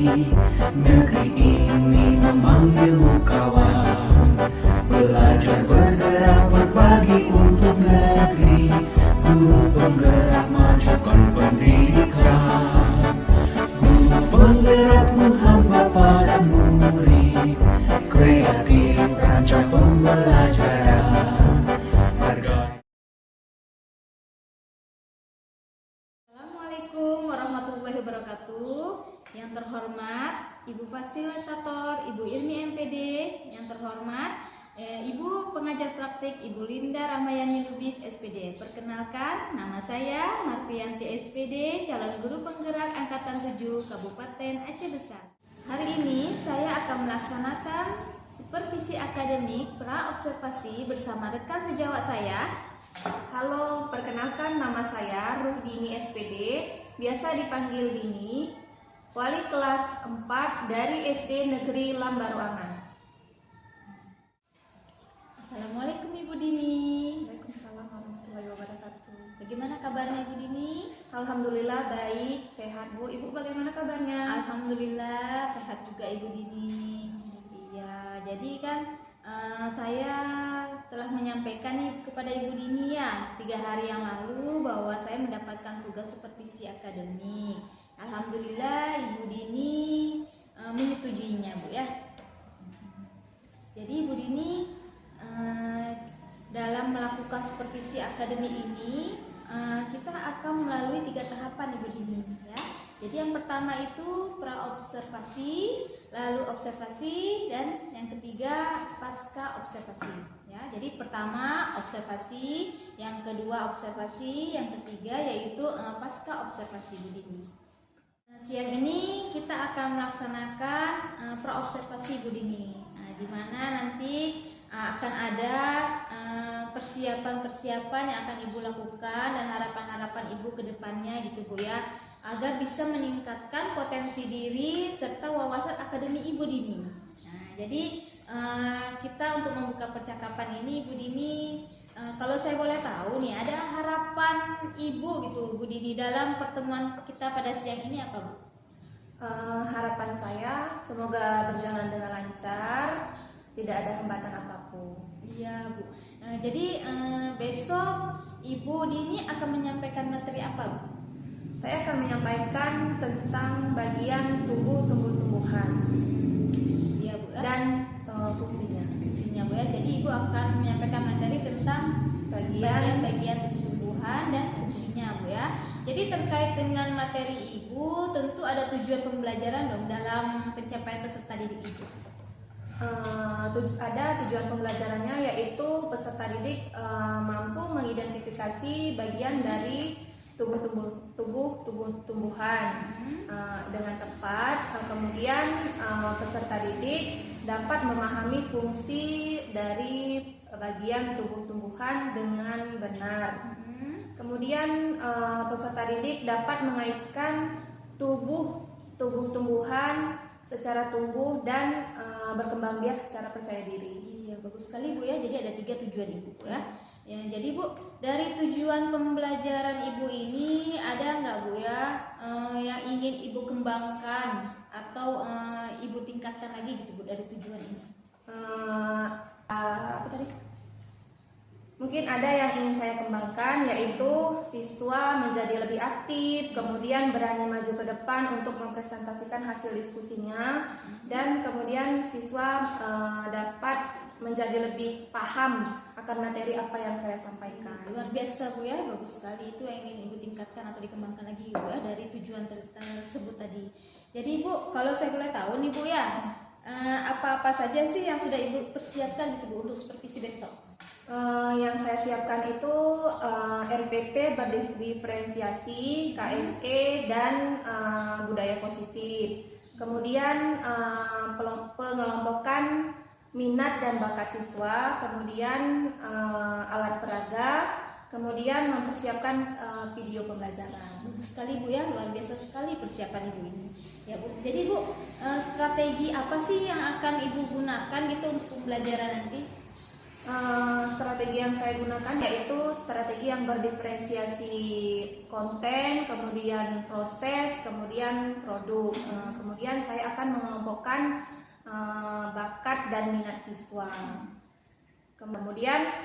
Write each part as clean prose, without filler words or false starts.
Negeri ini memanggilmu kawan, belajar bergerak berbagi untuk negeri. Guru penggerak majukan pendidikan, guru penggerak menghamba pada murid, kreatif rancang pembelajaran. Assalamualaikum warahmatullahi wabarakatuh. Yang terhormat Ibu Fasilitator, Ibu Ilmi MPD. Yang terhormat Ibu Pengajar Praktik, Ibu Linda Ramayani Lubis SPD. Perkenalkan, nama saya Marfianti SPD, calon guru penggerak Angkatan 7 Kabupaten Aceh Besar. Hari ini saya akan melaksanakan supervisi akademik pra-observasi bersama rekan sejawat saya. Halo, perkenalkan nama saya Ruhdini SPD, biasa dipanggil Dini, wali kelas 4 dari SD Negeri Lambaruangan. Assalamualaikum Ibu Dini. Waalaikumsalam warahmatullahi wabarakatuh. Bagaimana kabarnya Ibu Dini? Alhamdulillah baik, sehat Bu. Ibu bagaimana kabarnya? Alhamdulillah sehat juga Ibu Dini. Iya, jadi kan saya telah menyampaikan nih kepada Ibu Dini ya 3 hari yang lalu bahwa saya mendapatkan tugas supervisi akademik. Alhamdulillah Ibu Dini menyetujuinya Bu ya. Jadi Ibu Dini dalam melakukan supervisi akademik ini kita akan melalui 3 tahapan Ibu Dini ya. Jadi yang pertama itu pra-observasi, lalu observasi, dan yang ketiga pasca observasi ya. Jadi pertama observasi, yang kedua observasi, yang ketiga yaitu pasca observasi Ibu Dini. Siang ini kita akan melaksanakan pra-observasi Ibu Dini. Di mana nanti akan ada persiapan-persiapan yang akan Ibu lakukan dan harapan-harapan Ibu ke depannya gitu Bu ya, agar bisa meningkatkan potensi diri serta wawasan akademik Ibu Dini. Nah, jadi kita untuk membuka percakapan ini Ibu Dini, kalau saya boleh tahu nih, ada harapan Ibu gitu Bu Dini dalam pertemuan kita pada siang ini apa Bu? Harapan saya semoga berjalan dengan lancar, tidak ada hambatan apapun. Iya Bu. Jadi besok Ibu Dini akan menyampaikan materi apa Bu? Saya akan menyampaikan tentang bagian tubuh tumbuh-tumbuhan. Iya Bu ya. Dan fungsinya. Fungsinya Bu ya. Jadi Ibu akan menyampaikan materi tentang bagian tumbuh-tumbuhan dan fungsinya Bu ya. Jadi terkait dengan materi Ibu, tentu ada tujuan pembelajaran dong dalam pencapaian peserta didik Ibu. Ada tujuan pembelajarannya, yaitu peserta didik mampu mengidentifikasi bagian dari tumbuh-tumbuhan dengan tepat. Kemudian peserta didik dapat memahami fungsi dari bagian tubuh-tumbuhan dengan benar. Kemudian peserta didik dapat mengaitkan tumbuh-tumbuhan secara tumbuh dan berkembang biak secara percaya diri. Iya, bagus sekali Bu ya. Jadi ada 3 tujuan Ibu ya. Ya, jadi Bu, dari tujuan pembelajaran Ibu ini ada nggak Bu ya yang ingin Ibu kembangkan atau Ibu tingkatkan lagi gitu Bu dari tujuan ini? Apa tadi? Mungkin ada yang ingin saya kembangkan, yaitu siswa menjadi lebih aktif, kemudian berani maju ke depan untuk mempresentasikan hasil diskusinya, dan kemudian siswa dapat menjadi lebih paham akan materi apa yang saya sampaikan. Luar biasa Bu ya, bagus sekali. Itu yang ingin Ibu tingkatkan atau dikembangkan lagi Bu ya dari tujuan tersebut tadi. Jadi Bu, kalau saya boleh tahu nih Bu ya, apa-apa saja sih yang sudah Ibu persiapkan gitu Bu untuk supervisi besok? Yang saya siapkan itu RPP berdiferensiasi, KSE, dan budaya positif. Kemudian pengelompokan minat dan bakat siswa, kemudian alat peraga, kemudian mempersiapkan video pembelajaran. Bagus sekali Bu ya, luar biasa sekali persiapan Ibu ini. Ya Bu, jadi Bu, strategi apa sih yang akan Ibu gunakan gitu untuk pembelajaran nanti? Strategi yang saya gunakan yaitu strategi yang berdiferensiasi konten, kemudian proses, kemudian produk. Kemudian saya akan mengelompokkan bakat dan minat siswa. Kemudian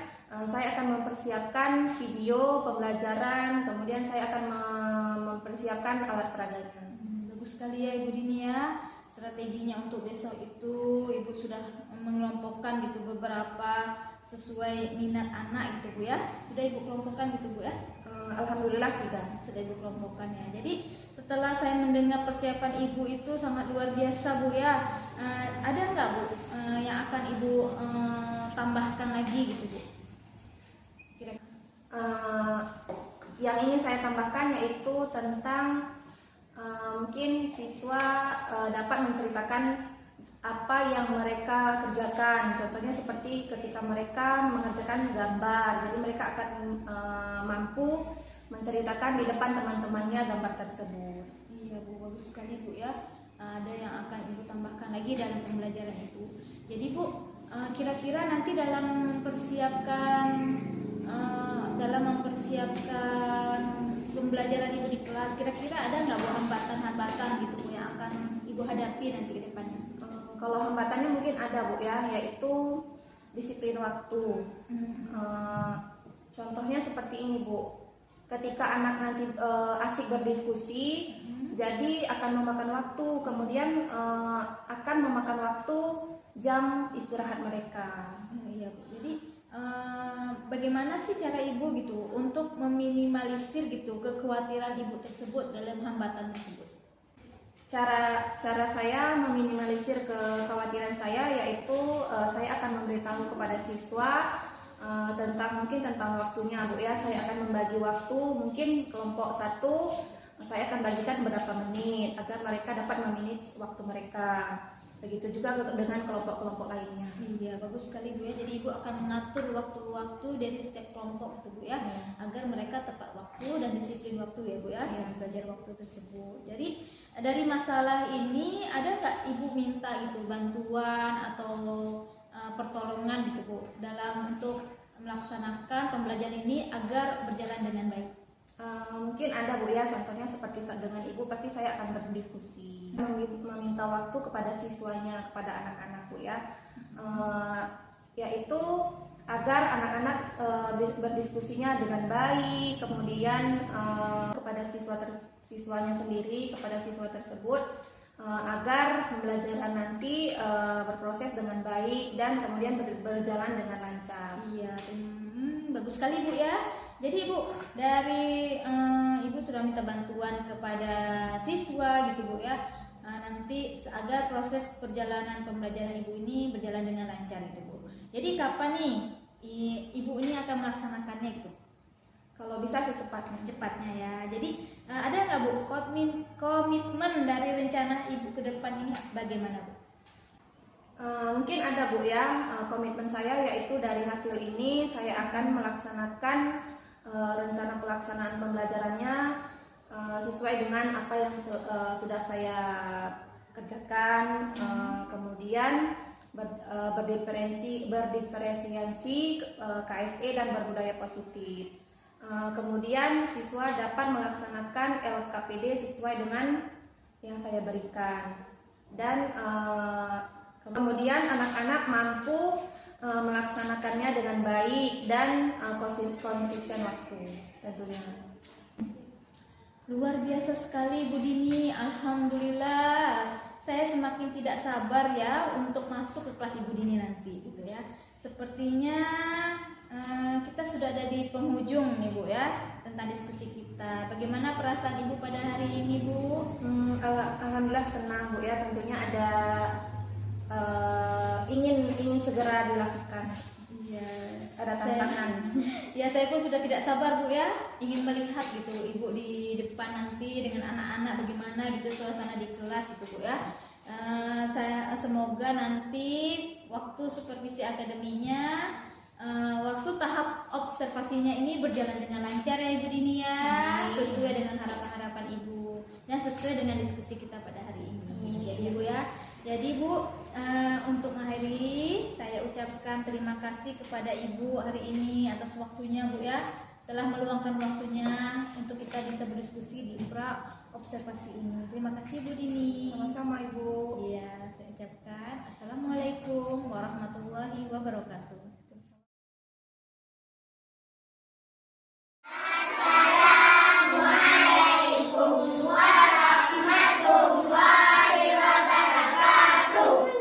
saya akan mempersiapkan video pembelajaran, kemudian saya akan mempersiapkan alat peraganya. Bagus sekali ya Ibu Dini ya. Strateginya untuk besok itu Ibu sudah mengelompokkan gitu beberapa sesuai minat anak gitu Bu ya. Sudah Ibu kelompokkan gitu Bu ya? Alhamdulillah sudah Ibu kelompokkan ya. Jadi setelah saya mendengar persiapan Ibu itu sangat luar biasa Bu ya. Ada nggak Bu yang akan Ibu tambahkan lagi gitu Bu? Yang ingin saya tambahkan yaitu tentang mungkin siswa dapat menceritakan apa yang mereka kerjakan. Contohnya seperti ketika mereka mengerjakan gambar, jadi mereka akan mampu menceritakan di depan teman-temannya gambar tersebut. Iya Bu, bagus sekali Bu ya. Ada yang akan Ibu tambahkan lagi dalam pembelajaran Ibu. Jadi Bu, kira-kira nanti dalam mempersiapkan pembelajaran Ibu di kelas, kira-kira ada nggak Bu hambatan-hambatan gitu Bu yang akan Ibu hadapi nanti ke depannya? Kalau hambatannya mungkin ada Bu ya, yaitu disiplin waktu. Contohnya seperti ini Bu, ketika anak nanti asik berdiskusi, jadi akan memakan waktu, kemudian akan memakan waktu jam istirahat mereka. Iya Bu, jadi bagaimana sih cara Ibu gitu untuk meminimalisir gitu kekhawatiran Ibu tersebut dalam hambatan tersebut? Cara saya meminimalisir kekhawatiran saya yaitu saya akan memberitahu kepada siswa tentang waktunya Bu ya. Saya akan membagi waktu, mungkin kelompok 1 saya akan bagikan berapa menit agar mereka dapat memanage waktu mereka. Begitu juga dengan kelompok-kelompok lainnya. Iya, bagus sekali Bu ya. Jadi Ibu akan mengatur waktu-waktu dari setiap kelompok itu Bu ya, agar mereka tepat waktu dan disiplin waktu ya Bu ya, belajar waktu tersebut. Jadi dari masalah ini ada nggak Ibu minta gitu bantuan atau pertolongan gitu Bu dalam untuk melaksanakan pembelajaran ini agar berjalan dengan baik? Mungkin ada Bu ya, contohnya seperti dengan Ibu pasti saya akan berdiskusi, meminta waktu kepada siswanya, kepada anak-anak Bu ya, yaitu agar anak-anak berdiskusinya dengan baik, kemudian kepada siswanya sendiri, kepada siswa tersebut, agar pembelajaran nanti berproses dengan baik dan kemudian berjalan dengan lancar. Iya, bagus sekali Bu ya. Jadi Ibu, dari Ibu sudah minta bantuan kepada siswa gitu Bu ya, nanti agar proses perjalanan pembelajaran Ibu ini berjalan dengan lancar gitu Bu. Jadi kapan nih Ibu ini akan melaksanakannya gitu? Kalau bisa Secepatnya ya. Jadi ada nggak Bu komitmen dari rencana Ibu ke depan ini bagaimana Bu? Mungkin ada Bu ya, komitmen saya yaitu dari hasil ini saya akan melaksanakan rencana pelaksanaan pembelajarannya sesuai dengan apa yang sudah saya kerjakan, kemudian berdiferensiasi KSE dan berbudaya positif. Kemudian siswa dapat melaksanakan LKPD sesuai dengan yang saya berikan, dan kemudian anak-anak mampu melaksanakannya dengan baik dan konsisten waktu tentunya. Luar biasa sekali Bu Dini, alhamdulillah. Saya semakin tidak sabar ya untuk masuk ke kelas Ibu Dini nanti gitu ya. Sepertinya kita sudah ada di penghujung nih Bu ya tentang diskusi kita. Bagaimana perasaan Ibu pada hari ini Bu? Alhamdulillah senang Bu ya, tentunya ada ingin segera dilakukan. Iya, Ada tantangan. Ya saya pun sudah tidak sabar Bu ya, ingin melihat gitu Ibu di depan nanti dengan anak-anak bagaimana gitu suasana di kelas gitu Bu ya. Saya semoga nanti waktu supervisi akademinya, waktu tahap observasinya ini berjalan dengan lancar ya Ibu Dini ya, sesuai dengan harapan-harapan Ibu dan sesuai dengan diskusi kita pada hari ini. Jadi Bu ya, jadi Bu Untuk mengakhiri, saya ucapkan terima kasih kepada Ibu hari ini atas waktunya, Bu ya, telah meluangkan waktunya untuk kita bisa berdiskusi di pra observasi ini. Terima kasih Bu Dini. Sama-sama Ibu. Iya, saya ucapkan Assalamualaikum warahmatullahi wabarakatuh.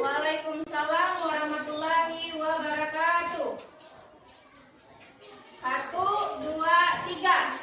Waalaikumsalam warahmatullahi wabarakatuh. 1, 2, 3.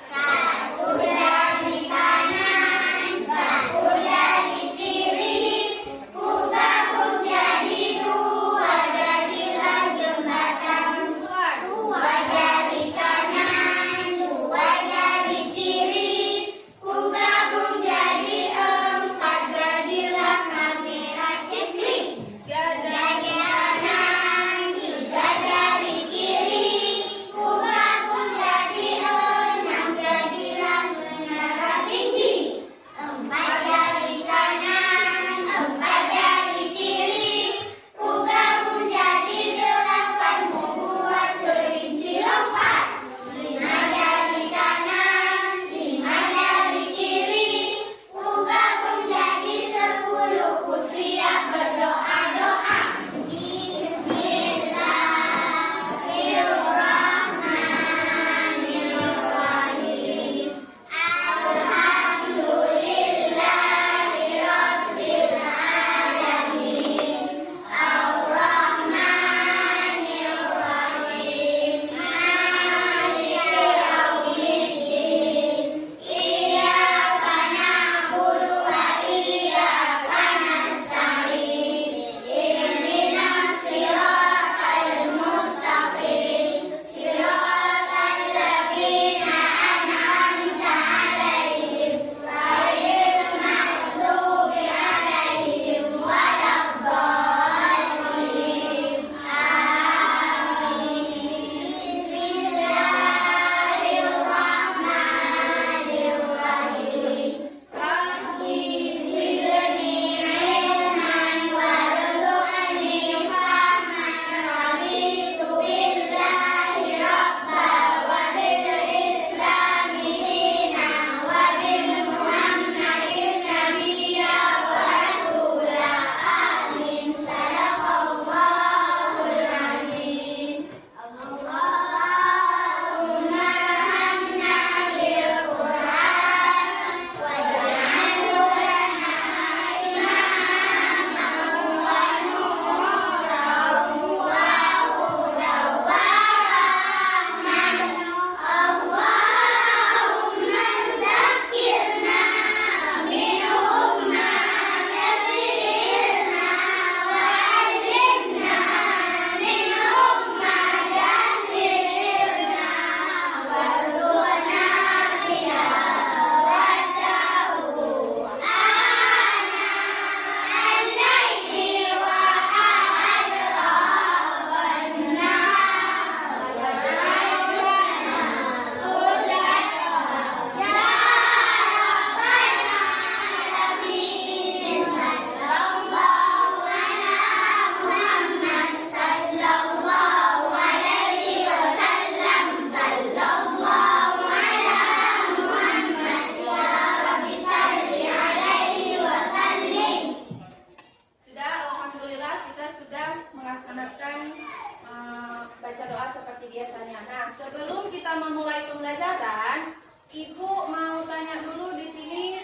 baca doa seperti biasanya. Nah, sebelum kita memulai pembelajaran, Ibu mau tanya dulu di sini,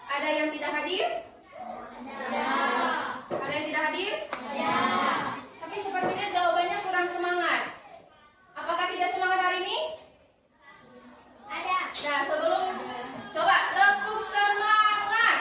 ada yang tidak hadir? Ada. Ada yang tidak hadir? Ada. Tapi sepertinya jawabannya kurang semangat. Apakah tidak semangat hari ini? Ada. Nah, sebelum coba tepuk semangat.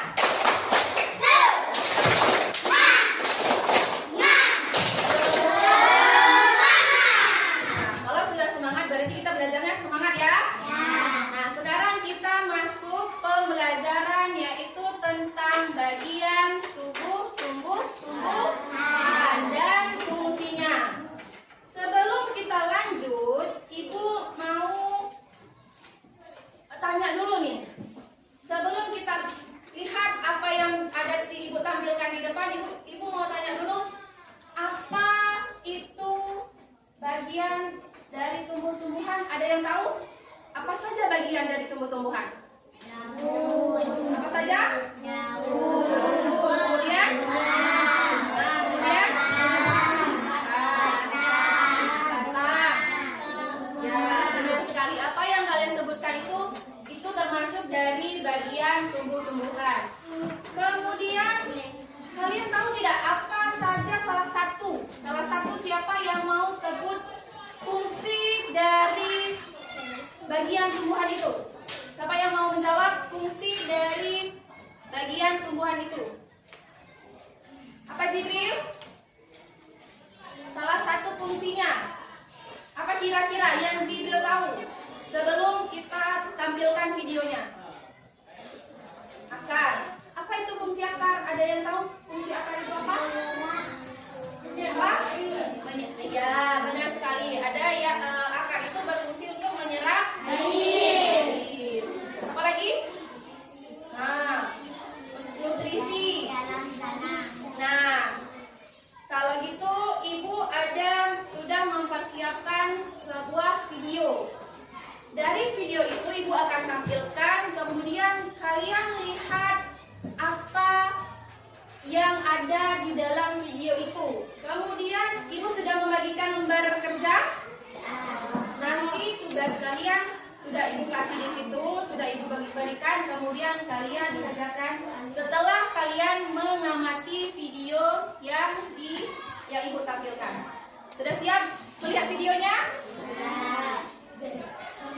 Kalau sudah semangat berarti kita belajarnya semangat ya? Nah, sekarang kita masuk pembelajaran yaitu tentang bagian tubuh, tumbuhan dan fungsinya. Sebelum kita lanjut, Ibu mau tanya dulu nih. Sebelum kita lihat apa yang ada Ibu tampilkan di depan, Ibu mau tanya dulu, saja? Kemudian? Kemudian? Batang. Ya, benar sekali. Apa yang kalian sebutkan itu termasuk dari bagian tumbuh-tumbuhan. Kemudian, kalian tahu tidak apa saja salah satu siapa yang mau sebut fungsi dari bagian tumbuhan itu? Siapa yang mau menjawab fungsi dari bagian tumbuhan itu? Apa Jibril? Salah satu fungsinya. Apa kira-kira yang Jibril tahu? Sebelum kita tampilkan videonya. Akar. Apa itu fungsi akar? Ada yang tahu fungsi akar itu apa? Apa? Ya, benar sekali. Ada ya, akar itu berfungsi untuk menyerap air. Apa lagi? Nah, nutrisi. Nah, kalau gitu Ibu sudah mempersiapkan sebuah video. Dari video itu Ibu akan tampilkan, kemudian kalian lihat apa yang ada di dalam video itu. Kemudian Ibu sudah membagikan lembar kerja. Nanti tugas kalian sudah Ibu kasih di situ, sudah Ibu berikan. Kemudian kalian kerjakan setelah kalian mengamati video yang Ibu tampilkan. Sudah siap melihat videonya?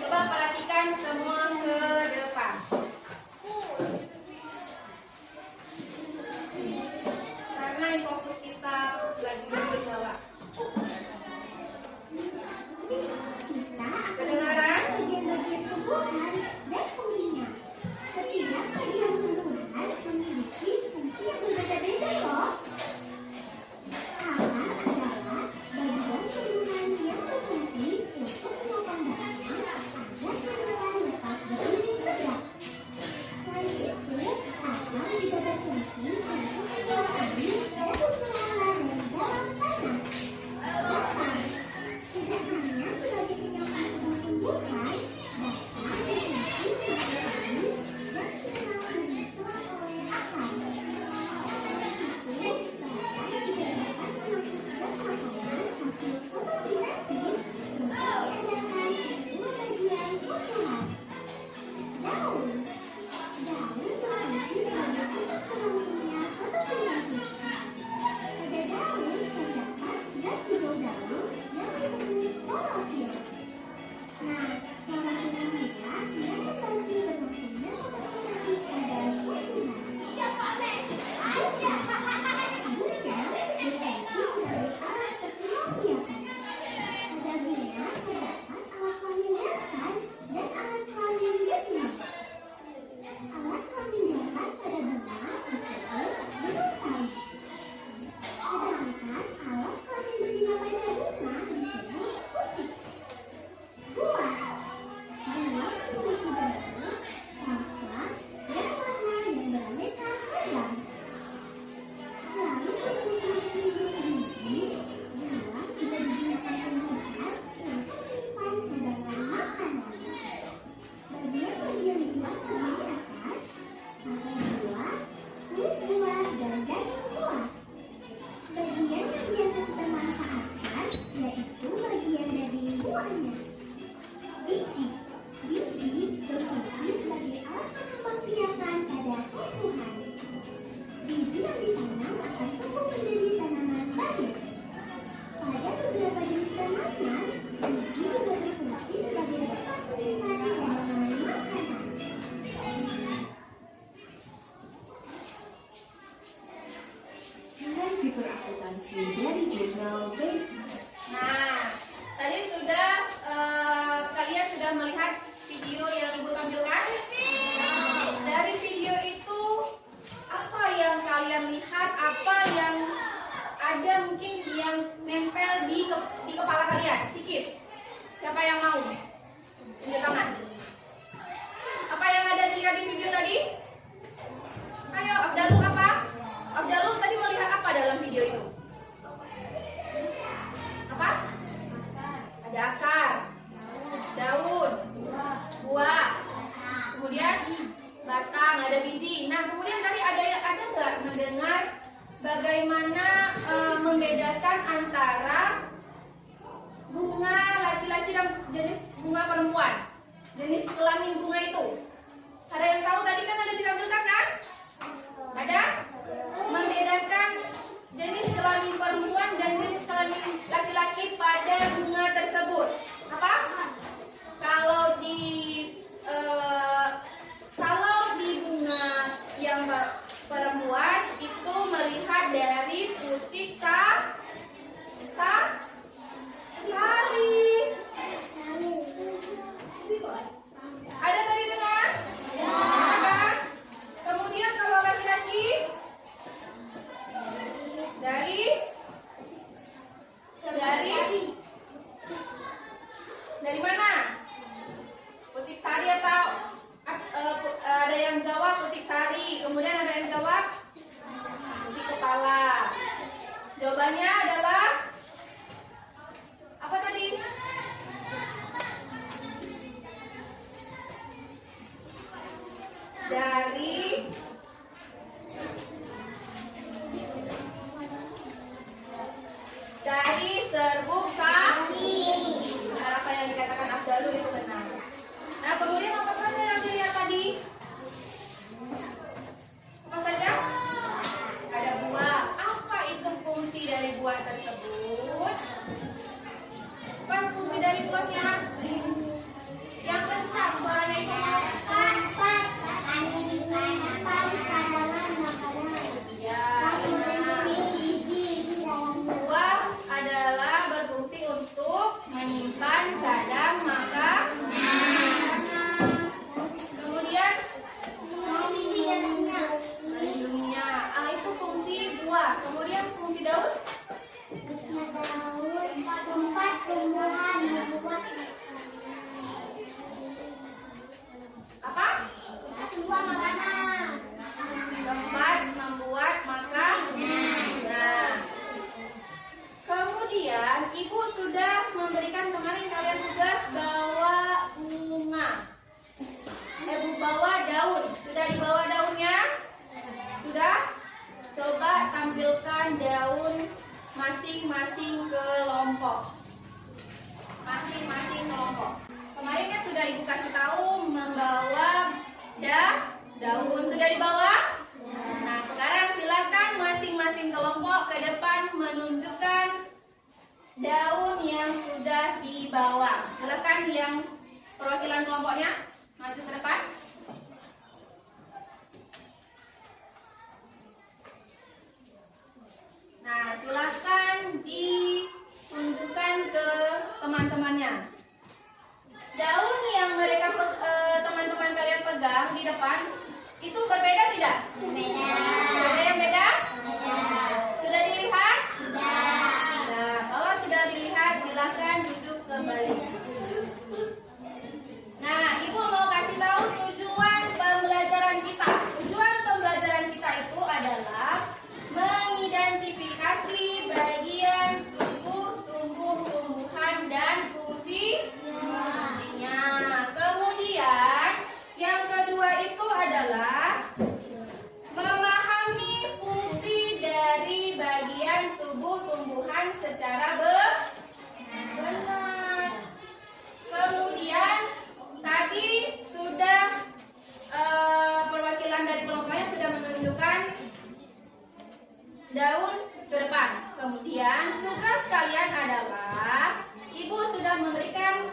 Coba perhatikan semua ke depan. Karena yang fokus kita lagi berjalan. Kedengaran? Bagian tumbuhan dan fungsinya. Setiap bagian tumbuhan memiliki fungsi yang berbeda-beda loh. Akar adalah bagian tumbuhan yang berfungsi untuk menopang batangnya agar tumbuhan dapat berdiri tegak. Selain itu, akar juga berfungsi untuk mengelola air dan pengelolaan dari dalam tanah. Batang tidak hanya sebagai penyokong tumbuhan, batang berfungsi sebagai air dan sinyal yang dituang oleh akar. Selain itu, batang juga dapat menghasilkan makanan hasil fotosintesis yang diadakan di semua bagian tumbuhan. Daun berfungsi sebagai untuk terbentuknya fotosintesis. Pada daun terdapat zat hidrodaun yang disebut klorofil. Nah, klorofil inilah yang membantu berlangsungnya fotosintesis pada tumbuhan. Bunga berfungsi sebagai alat perkembangbiakan. Pada bunga terdapat alat kelamin jantan dan alat kelamin betina. Alat kelamin jantan pada bunga disebut benang sari. Sedangkan alat kelamin betina pada bunga disebut putik. Buah memiliki bentuk, rasa, dan warna yang beraneka ragam. Selain untuk melindungi biji, buah juga digunakan tumbuhan untuk menyimpan cadangan makanan. Bagian-bagian buah terdiri atas rantai buah, kulit buah, dan daging buah. Bagian yang biasa kita manfaatkan yaitu bagian dari buahnya. Biji berfungsi sebagai alat perkembangbiakan pada tumbuhan. Biji yang ditanam akan tumbuh menjadi tanaman baru. Pada beberapa jenis tanaman, biji juga berfungsi sebagai bekas penyimpanan cadangan makanan. Dengan fitur akuntansi dari jurnal Baik. Nah, tadi kalian sudah melihat video yang Ibu tampilkan. Dari video itu, apa yang kalian lihat? Apa yang ada mungkin yang nempel di kepala kalian? Sedikit. Siapa yang mau? Tunjuk tangan. Apa yang ada di video tadi? Ayo, Abdalul apa? Abdalul tadi melihat apa dalam video itu? bagaimana membedakan antara bunga laki-laki dan jenis bunga perempuan, jenis kelamin bunga itu. Ada yang tahu tadi kan ada ditampilkan kan? Ada? Membedakan jenis kelamin perempuan dan jenis kelamin laki-laki pada bunga tersebut. Apa? Kalau di bunga yang perempuan itu melihat dari putik sari. Ada tadi dengar? Ya. Kemudian kalau laki-laki dari mana? Putik sari atau ada yang jawab putik sari, kemudian ada yang jawab putik kepala. Jawabannya adalah apa tadi? Dari serbuk sari. Benar apa yang dikatakan Abdalu itu benar. Nah, kemudian apa saja yang dilihat tadi? Apa saja? Ada buah. Apa itu fungsi dari buah tersebut? Apa fungsi dari buahnya? Yang kencang suaranya itu buah adalah berfungsi untuk menyimpan cadangan makanan. Kemudian melindunginya. Itu fungsi buah. Kemudian fungsi daun? Tempat tumbuhan membuat Apa? tumbuhan makanan. Tempat membuat makanan. Nah, kemudian ibu sudah memberikan kemarin kalian tugas bawa bunga. Bawa daun. Sudah dibawa daunnya? Sudah? Coba tampilkan daun masing-masing kelompok. Masing-masing kelompok. Kemarin kan sudah ibu kasih tahu membawa daun. Sudah dibawa? Nah, sekarang silakan masing-masing kelompok ke depan menunjukkan daun yang sudah dibawa. Silakan yang perwakilan kelompoknya maju ke depan. Nah, silakan ditunjukkan ke teman-temannya. Daun yang teman-teman kalian pegang di depan itu berbeda tidak? Berbeda. Ada yang beda? Berbeda. Sudah dilihat? Sudah. Nah, kalau sudah dilihat silakan duduk kembali. Nah, ibu mau kasih tahu tujuan pembelajaran kita. Tujuan pembelajaran kita itu adalah mengidentifikasi bagian tubuh, tumbuh-tumbuhan dan fungsinya. Kemudian yang kedua itu adalah memahami fungsi dari bagian tubuh tumbuhan secara benar. Kemudian tadi sudah perwakilan dari kelompoknya sudah menunjukkan daun ke depan. Kemudian tugas kalian adalah ibu sudah memberikan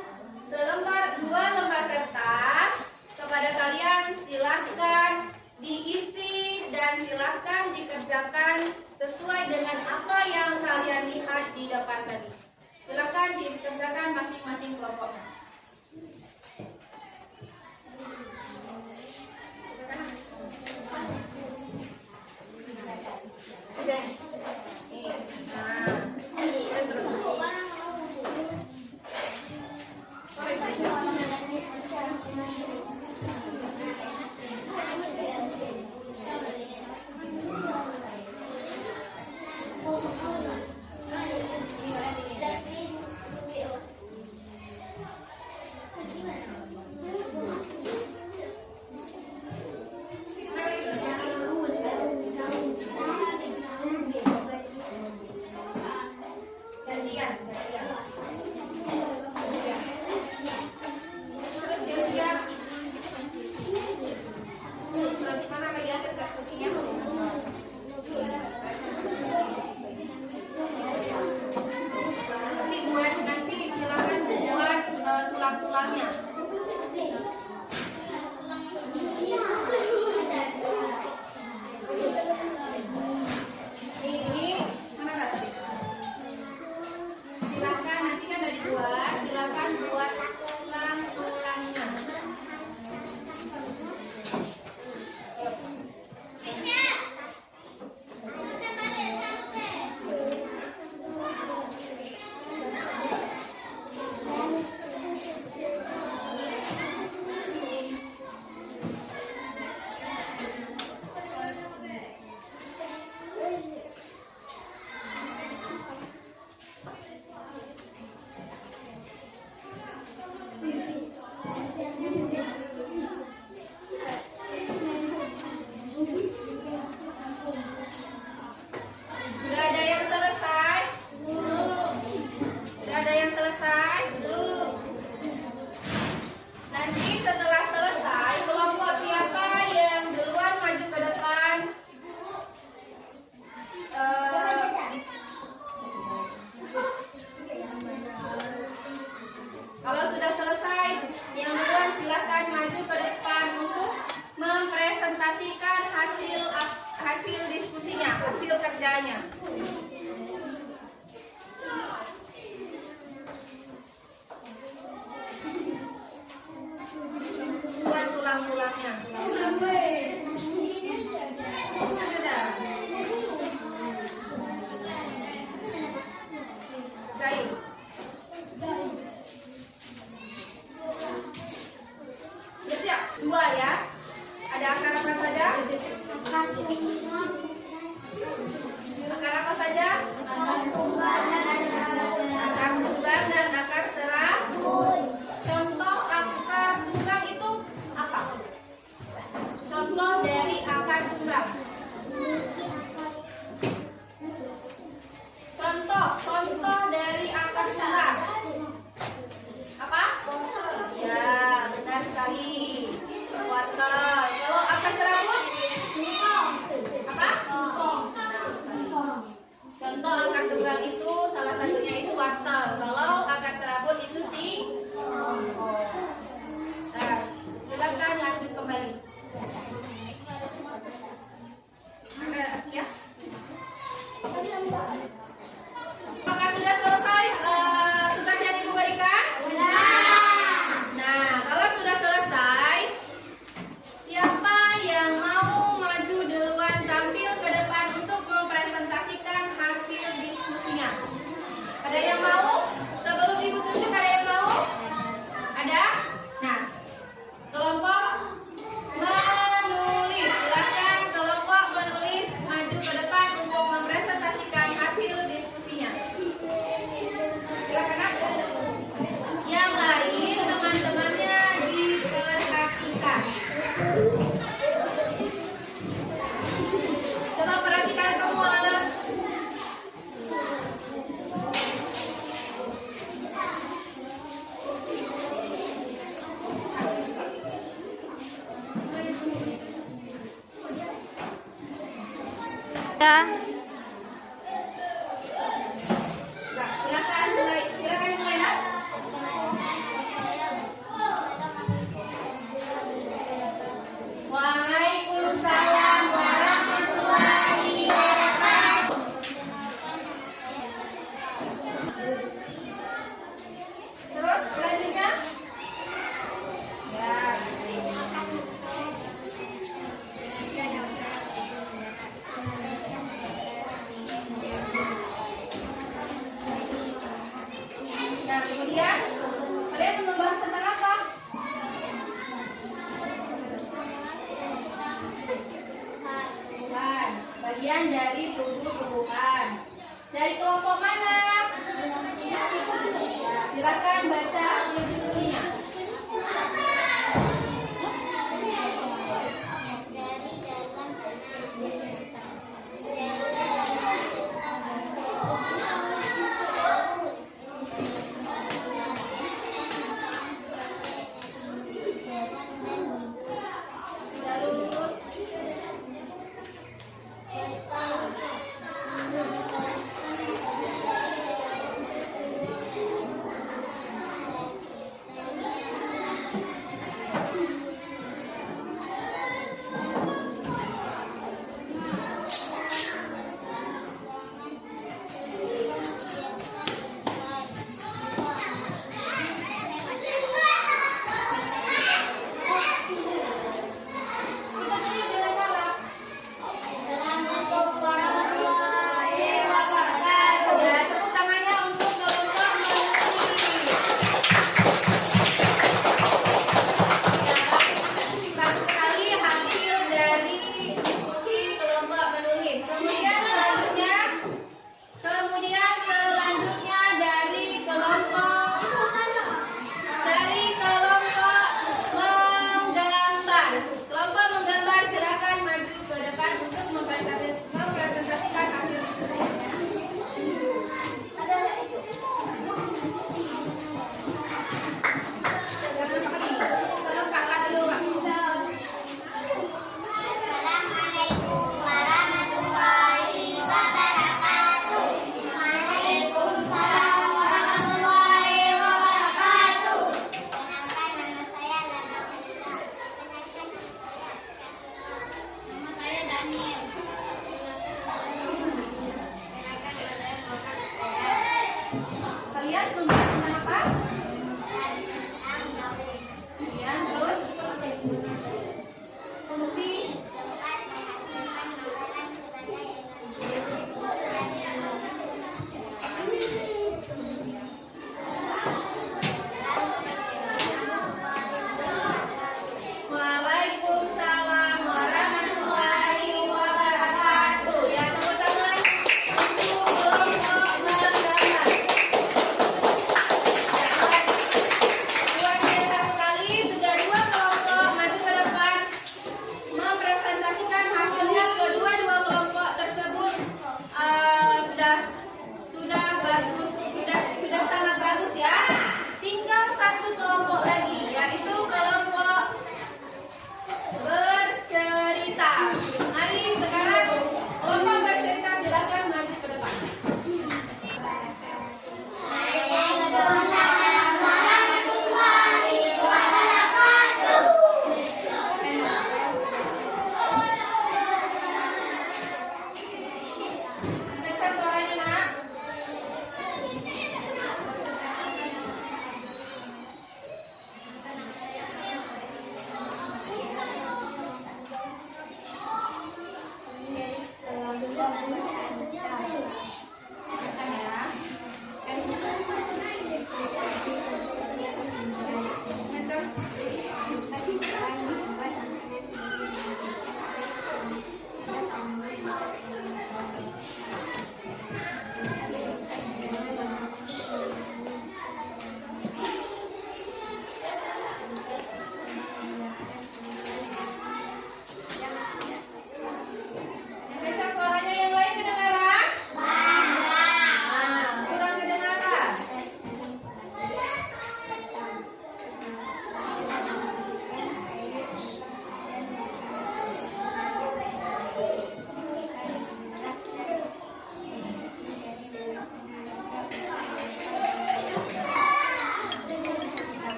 dua lembar kertas kepada kalian. Silahkan diisi dan silahkan dikerjakan sesuai dengan apa yang kalian lihat di depan tadi. Silahkan dikerjakan masing-masing kelompoknya. mempresentasikan hasil diskusinya, hasil kerjanya. Buat tulang-tulangnya. Jahit. Sudah siap? 2 ya. Ada akar apa saja? Akar apa saja? Akar tunggal dan akar serabut. Contoh akar tunggal itu apa? Contoh dari akar tunggal. Contoh dari akar tunggal. Apa? Ya, benar sekali. Wortel. Kalau akar serabut? Apa? Contoh akar tunggal itu salah satunya itu wortel. Kalau akar serabut itu singkong. Nah, silakan lanjut kembali. Ya. Apakah sudah selesai tugas yang Ibu berikan? Nah, kalau sudah selesai, siapa yang mau maju duluan tampil ke depan untuk mempresentasikan hasil diskusinya? Ada yang mau? Sebelum Ibu tunjuk, ada yang mau? Ada? Nah, kelompok menulis. Silakan kelompok menulis maju ke depan untuk mempresentasikan hasil diskusinya. Silakan. Yang lain teman-temannya diperhatikan. Coba perhatikan semua. Ya. Nah, silakan mulai ya. Waalaikumsalam warahmatullahi wabarakatuh. Terus selanjutnya? Ya. Nah, kemudian kalian membahas tentang apa? Bukan, bagian dari tumbuh-tumbuhan. Dari kelompok mana? Silakan baca hasil diskusinya.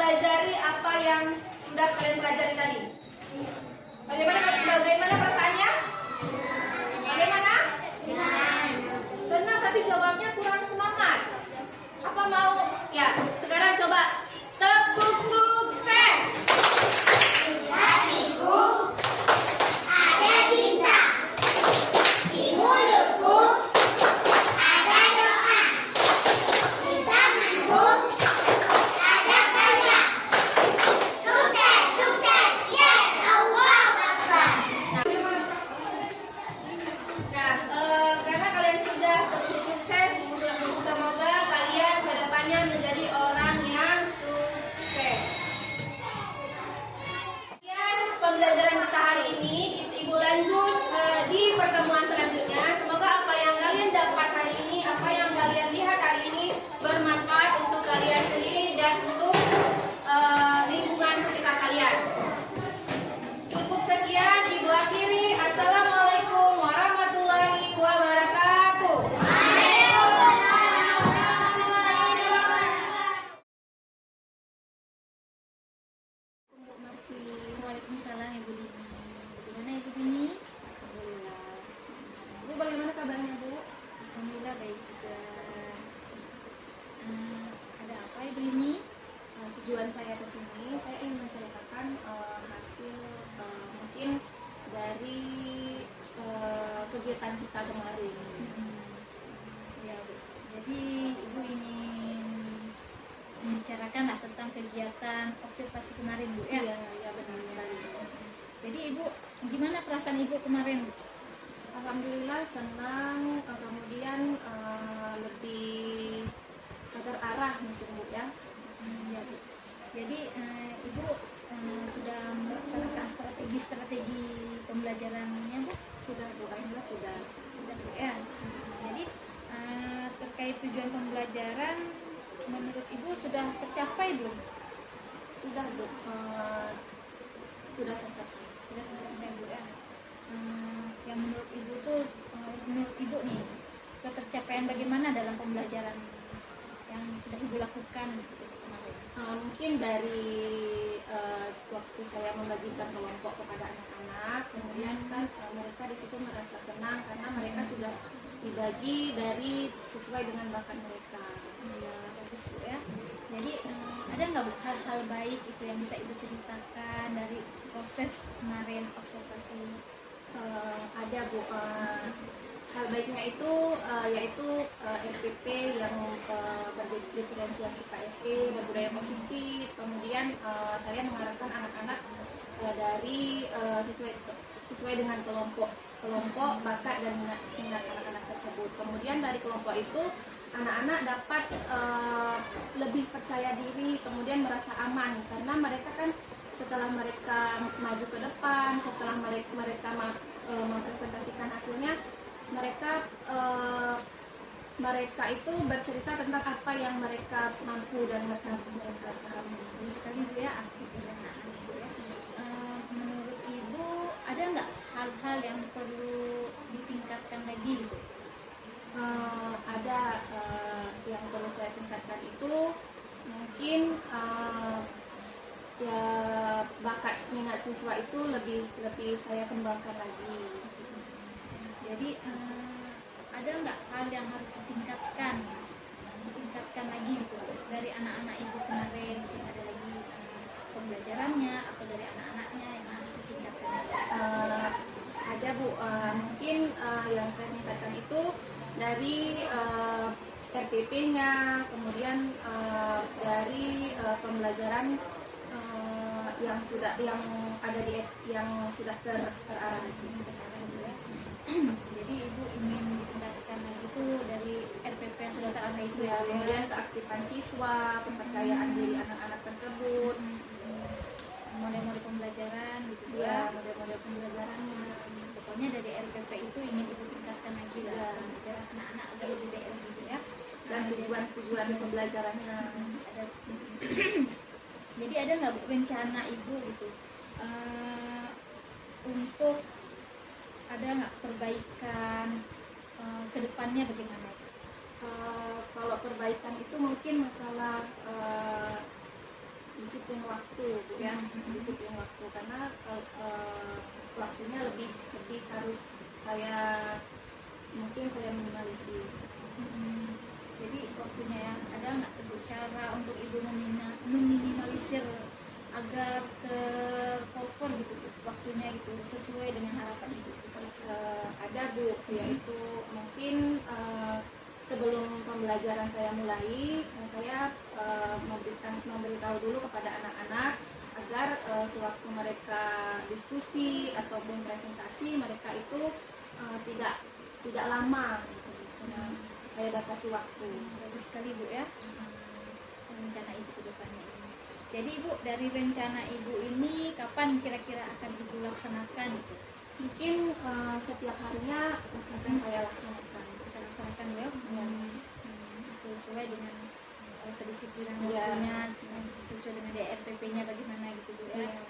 mempelajari apa yang sudah kalian pelajari tadi? Bagaimana perasaannya? Bagaimana? Senang, tapi jawabnya kurang semangat. Apa mau? Ya, sekarang coba tepuk sukses. Hatiku ada cinta, di mulutku ada doa, di tanganku ada karya. Sukses, sukses, yes, Allahu Akbar. Nah, karena kalian sudah tepuk sukses, semoga kalian kedepannya menjadi orang yang sukses. Sekian pembelajaran kita hari ini. Ibu lanjut di pertemuan selanjutnya. Semoga apa yang kalian dapat hari ini, apa yang kalian lihat hari ini bermanfaat untuk kalian sendiri dan untuk lingkungan sekitar kalian. Cukup sekian, Ibu akhiri. Assalamualaikum warahmatullahi wabarakatuh. Waalaikumsalam Ibu Dini. Bagaimana Ibu Dini? Alhamdulillah. Bu, bagaimana kabarnya, Bu? Alhamdulillah baik juga. Ada apa Ibu Dini? Tujuan saya ke sini, saya ingin menceritakan hasil mungkin dari kegiatan kita kemarin. Ya Bu. Jadi Ibu ingin membicarakan lah tentang kegiatan observasi kemarin Bu ya? Iya, benar sekali. Jadi Ibu, gimana perasaan Ibu kemarin? Alhamdulillah senang, kemudian lebih terarah mungkin Bu ya. Ya, Bu. Jadi Ibu sudah melaksanakan strategi pembelajarannya Bu? Sudah Bu, alhamdulillah sudah. Sudah Bu ya. Jadi terkait tujuan pembelajaran menurut Ibu sudah tercapai belum? Sudah Bu, sudah tercapai. Sudah tercapai Bu ya. Yang menurut Ibu tuh menurut Ibu nih ketercapaian bagaimana dalam pembelajaran yang sudah Ibu lakukan gitu kemarin? Mungkin dari waktu saya membagikan kelompok kepada anak-anak, kemudian kan mereka di situ merasa senang karena mereka sudah dibagi dari sesuai dengan bakat mereka. Ya, bagus Bu ya. Jadi ada nggak Bu hal-hal baik itu yang bisa Ibu ceritakan dari proses kemarin observasi? Ada Bu, hal baiknya itu yaitu RPP yang berdiferensiasi KSE dan budaya positif. Kemudian saya mengarahkan anak-anak dari sesuai dengan kelompok bakat dan minat anak-anak tersebut. Kemudian dari kelompok itu anak-anak dapat lebih percaya diri, kemudian merasa aman karena mereka kan setelah mereka maju ke depan, setelah mereka mempresentasikan hasilnya, mereka itu bercerita tentang apa yang mereka mampu dan mereka pahami. Bagus sekali Bu ya, aktif dengan anak-anak Ibu ya. Menurut Ibu ada nggak hal-hal yang perlu ditingkatkan lagi gitu? Ada yang perlu saya tingkatkan itu mungkin ya bakat minat siswa itu lebih saya kembangkan lagi. Jadi ada nggak hal yang harus ditingkatkan lagi gitu dari anak-anak Ibu kemarin? Mungkin ada lagi pembelajarannya atau dari anak-anaknya yang harus ditingkatkan lagi? Ada Bu, mungkin yang saya tingkatkan itu dari RPP-nya, kemudian dari pembelajaran yang sudah terarah. Jadi Ibu ingin ditingkatkan lagi itu dari RPP yang sudah terarah itu ya, Bu ya? Kemudian keaktifan siswa, kepercayaan diri anak-anak tersebut, Model-model pembelajaran gitu ya ya. model-model pembelajarannya. Pokoknya dari RPP itu ingin Ibu tingkatkan lagi lah pembelajaran anak-anak agar lebih baik gitu ya. Dan tujuan pembelajarannya. Ada jadi ada nggak Bu rencana Ibu gitu untuk ada nggak perbaikan ke depannya bagaimana? Kalau perbaikan itu mungkin masalah disiplin waktu Bu ya, disiplin waktu karena waktunya lebih harus mungkin saya minimalisir. Jadi waktunya ya, ada nggak Ibu cara untuk Ibu meminimalisir agar tercover gitu Bu, waktunya itu sesuai dengan harapan Ibu? Ada Bu, yaitu mungkin sebelum pembelajaran saya mulai, saya memberitahu dulu kepada anak-anak agar sewaktu mereka diskusi ataupun presentasi mereka itu tidak lama. Nah, saya batasi waktu. Bagus sekali Bu ya, rencana Ibu ke depannya ini. Jadi Ibu, dari rencana Ibu ini kapan kira-kira akan Ibu laksanakan gitu? Mungkin setiap harinya akan saya laksanakan. Kita laksanakan Bu ya, sesuai dengan kedisiplinan Ya. waktunya, sesuai dengan DRPP-nya bagaimana gitu Bu ya. Ya.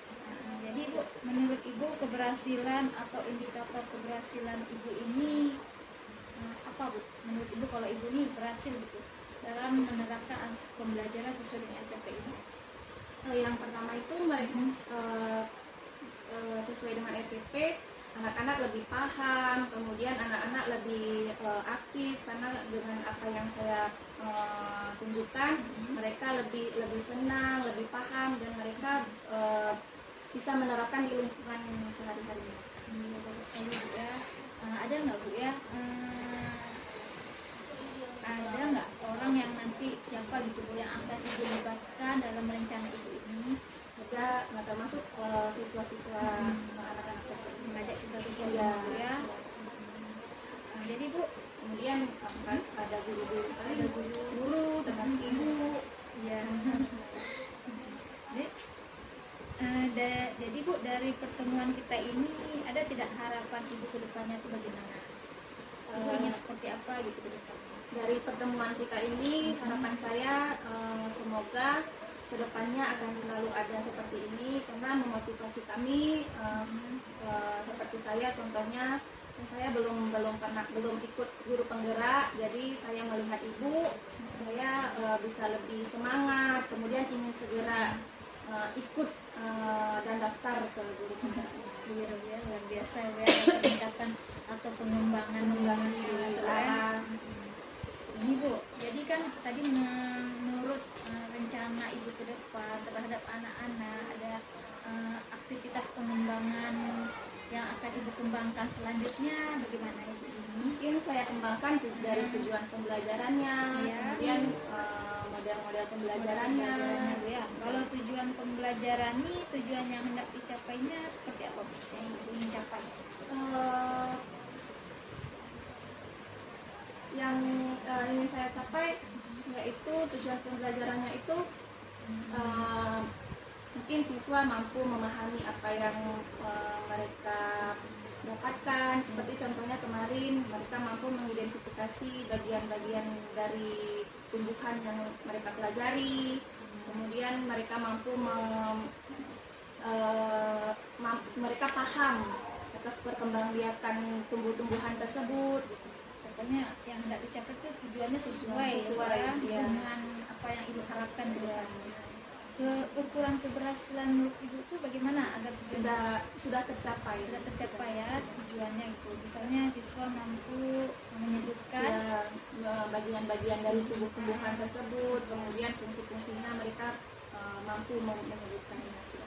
Jadi Bu, menurut Ibu keberhasilan atau indikator keberhasilan Ibu ini apa Bu? Menurut Ibu kalau Ibu ini berhasil gitu dalam menerapkan pembelajaran sesuai dengan RPP ini? Yang pertama itu mereka sesuai dengan RPP, anak-anak lebih paham, kemudian anak-anak lebih aktif karena dengan apa yang saya tunjukkan, mereka lebih senang, lebih paham dan mereka bisa menerapkan di lingkungan sehari-hari. Bagus sekali Bu ya. Ada nggak Bu ya? Ada nggak orang yang nanti siapa gitu Bu yang akan Ibu libatkan dalam rencana Ibu ini? Ada termasuk siswa-siswa anak-anak tersebut. Mengajak siswa-siswa Ya. Bu ya. Jadi Bu, Kemudian ada guru-guru, guru termasuk ibu. ya. Jadi Bu, dari pertemuan kita ini ada tidak harapan Ibu ke depannya itu bagaimana? Ibu ingin seperti apa gitu ke depannya? Dari pertemuan kita ini harapan saya semoga kedepannya akan selalu ada seperti ini karena memotivasi kami seperti saya contohnya saya belum ikut guru penggerak, jadi saya melihat ibu saya bisa lebih semangat, kemudian ingin segera ikut dan daftar ke guru penggerak. Iya, luar biasa ya, peningkatan atau pengembangan ya. Ini Bu, jadi kan tadi menurut rencana Ibu ke depan terhadap anak-anak ada aktivitas pengembangan yang akan Ibu kembangkan selanjutnya bagaimana Ibu ini? Mungkin saya kembangkan dari tujuan pembelajarannya, Ya. kemudian model-model pembelajarannya. Bu ya. Kalau tujuan pembelajaran ini tujuan yang hendak dicapainya seperti apa Bu yang Ibu ingin capai? Yang ingin saya capai yaitu tujuan pembelajarannya itu mungkin siswa mampu memahami apa yang mereka dapatkan, seperti contohnya kemarin mereka mampu mengidentifikasi bagian-bagian dari tumbuhan yang mereka pelajari, kemudian mereka mampu mereka paham atas perkembangbiakan tumbuh-tumbuhan tersebut. Pokoknya yang hendak dicapai itu tujuannya sesuai ya, dengan apa yang Ibu harapkan ke depannya. Ukuran keberhasilan menurut Ibu itu bagaimana agar sudah tercapai ya tujuannya itu? Misalnya siswa mampu menyebutkan bagian-bagian dari tumbuh-tumbuhan tersebut, kemudian fungsi-fungsinya mereka mampu menyebutkannya, sudah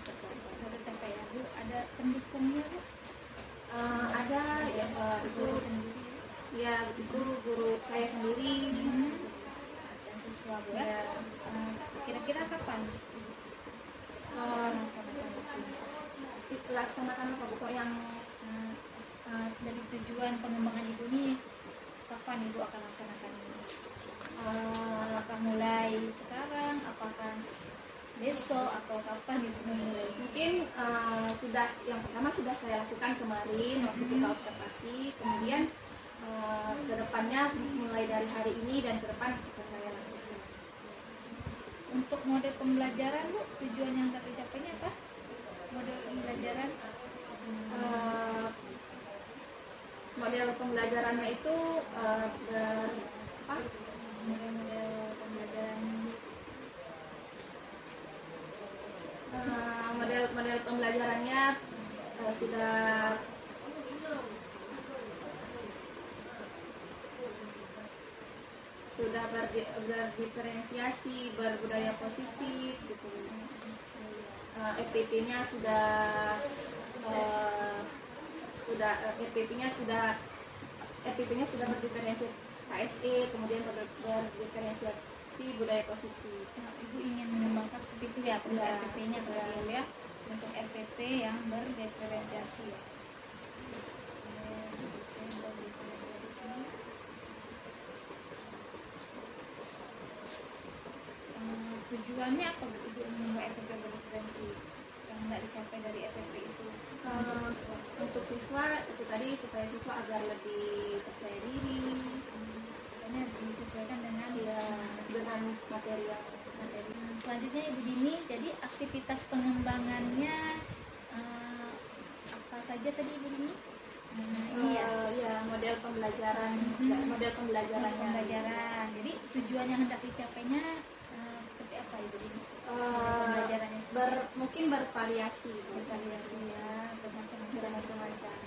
tercapai. Ya Bu, ada pendukungnya Bu? Ada ya, itu sendiri ya, itu guru saya sendiri dan siswa Bu ya. Kira-kira kapan laksanakan apa pokok yang dari tujuan pengembangan Ibu ini kapan Ibu akan laksanakan ini? Apakah mulai sekarang, apakah besok, atau kapan Ibu mulai? mungkin yang pertama sudah saya lakukan kemarin waktu kita observasi, kemudian kedepannya mulai dari hari ini dan ke depan akan saya lakukan. Untuk model pembelajaran Bu, tujuan yang hendak dicapainya apa? Model pembelajaran model pembelajarannya itu model pembelajaran Model pembelajarannya sudah berdiferensiasi, berbudaya positif gitu. FPP-nya sudah berdiferensiasi KSE, kemudian berdiferensiasi budaya positif. Nah, Ibu ingin mengembangkan seperti itu ya untuk RPP-nya berarti Ibu ya, untuk RPP yang berdiferensiasi ya. Tujuannya apa Bu Ibu membuat RPP berdiferensi yang tidak dicapai dari RPP itu? Untuk siswa itu tadi supaya siswa agar lebih percaya diri, Makanya disesuaikan dengan dengan materi yang Selanjutnya Ibu Dini, jadi aktivitas pengembangannya apa saja tadi Ibu Dini? Ini ya, model pembelajaran, pembelajaran. Jadi tujuan yang hendak dicapainya seperti apa Ibu Dini? Pembelajarannya mungkin bervariasi ya, bermacam-macam.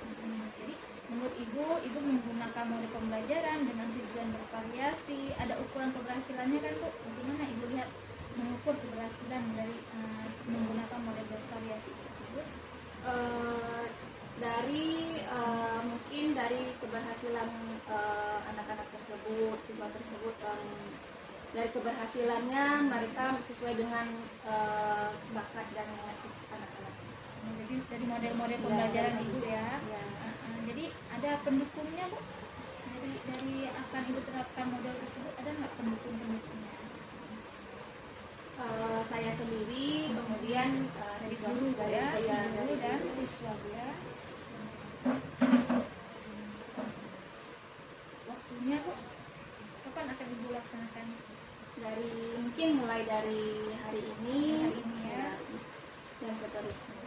Jadi menurut Ibu menggunakan model pembelajaran dengan tujuan bervariasi, ada ukuran keberhasilannya kan Bu? Bagaimana Ibu lihat mengukur keberhasilan dari menggunakan model bervariasi tersebut? Mungkin dari keberhasilan anak-anak tersebut, siswa tersebut, dari keberhasilannya mereka sesuai dengan bakat dan minat anak-anak. Jadi dari model-model pembelajaran Ibu ya. Jadi ada pendukungnya Bu? Dari akan Ibu terapkan model tersebut, ada nggak pendukungnya? Saya sendiri, kemudian Dari siswa guru ya, dari guru dan siswa ya. Waktunya Bu, kapan akan Ibu laksanakan? mungkin mulai dari hari ini, ya. Dan seterusnya.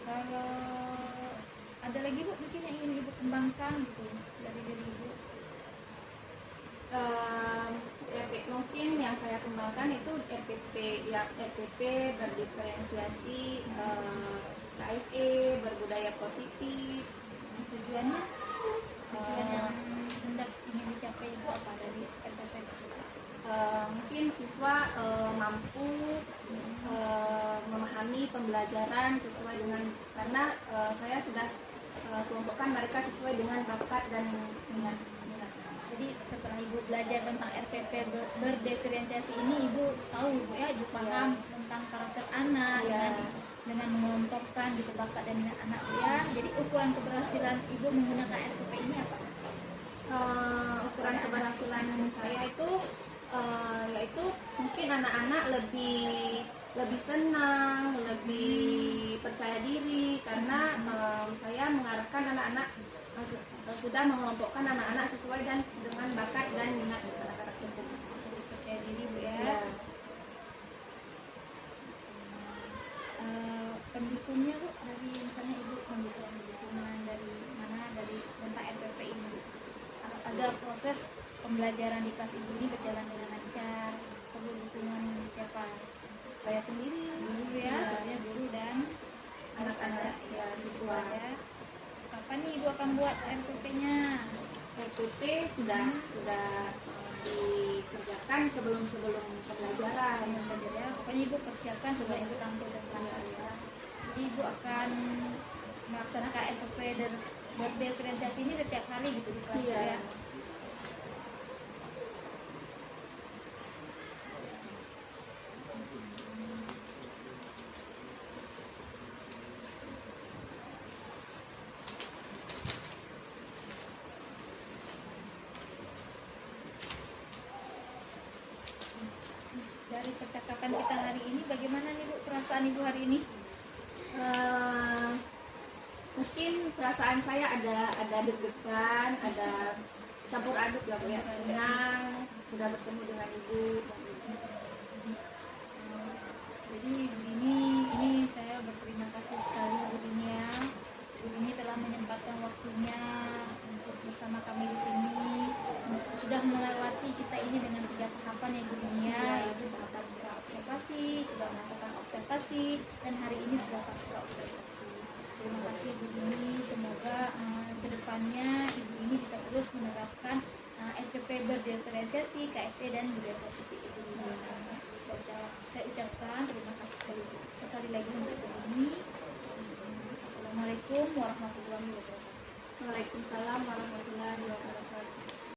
Kalau ada lagi Bu mungkin yang ingin Ibu kembangkan gitu dari diri Ibu? Mungkin yang saya kembangkan itu RPP berdiferensiasi, KSE berbudaya positif. Tujuan yang hendak ingin dicapai Ibu apa dari RPP tersebut? Mungkin siswa mampu memahami pembelajaran sesuai dengan, karena saya sudah kelompokkan mereka sesuai dengan bakat dan minat. Jadi setelah Ibu belajar tentang RPP berdiferensiasi ini, Ibu tahu Ibu ya, Ibu paham tentang karakter anak dengan mengelompokkan gitu bakat dan minat anak ya. Jadi ukuran keberhasilan Ibu menggunakan RPP ini apa? Ukuran keberhasilan saya itu yaitu mungkin anak-anak lebih senang, lebih percaya diri, karena saya mengarahkan anak-anak sudah mengelompokkan anak-anak sesuai dengan bakat dan minat anak-anak tersebut. Percaya diri Bu ya. Pendukungnya Bu, dari misalnya Ibu membutuhkan dukungan dari mana, dari tentang RPP ini agar proses pembelajaran di kelas Ibu ini berjalan dengan lancar, perlu dukungan siapa? Saya sendiri, Guru ya, guru dan harus ada siswa. ya. Kapan nih Ibu akan buat RPP-nya? RPP sudah dikerjakan sebelum pembelajaran. Pokoknya Ibu persiapkan sebelum Ibu tampil ke kelas ya. Jadi Ibu akan melaksanakan RPP berdiferensiasi ini setiap hari gitu di kelas ya. Dari percakapan kita hari ini, bagaimana nih Bu perasaan Ibu hari ini? Mungkin perasaan saya ada deg-degan, ada campur aduk lah Bu ya. Senang sudah bertemu dengan Ibu. Jadi Bu Dini, ini saya berterima kasih sekali Bu Dini ya. Bu Dini telah menyempatkan waktunya untuk bersama kami di sini. Sudah melewati kita ini dengan 3 tahapan ya Bu Dini ya. Yaitu tahapan observasi, sudah melakukan observasi, dan hari ini sudah pasca observasi. Terima kasih Ibu Dini, semoga kedepannya Ibu Dini bisa terus menerapkan FPP berdiferensiasi, KSE dan budaya positif Ibu Dini. Saya ucapkan terima kasih sekali lagi untuk Ibu Dini. Assalamualaikum warahmatullahi wabarakatuh. Waalaikumsalam warahmatullahi wabarakatuh.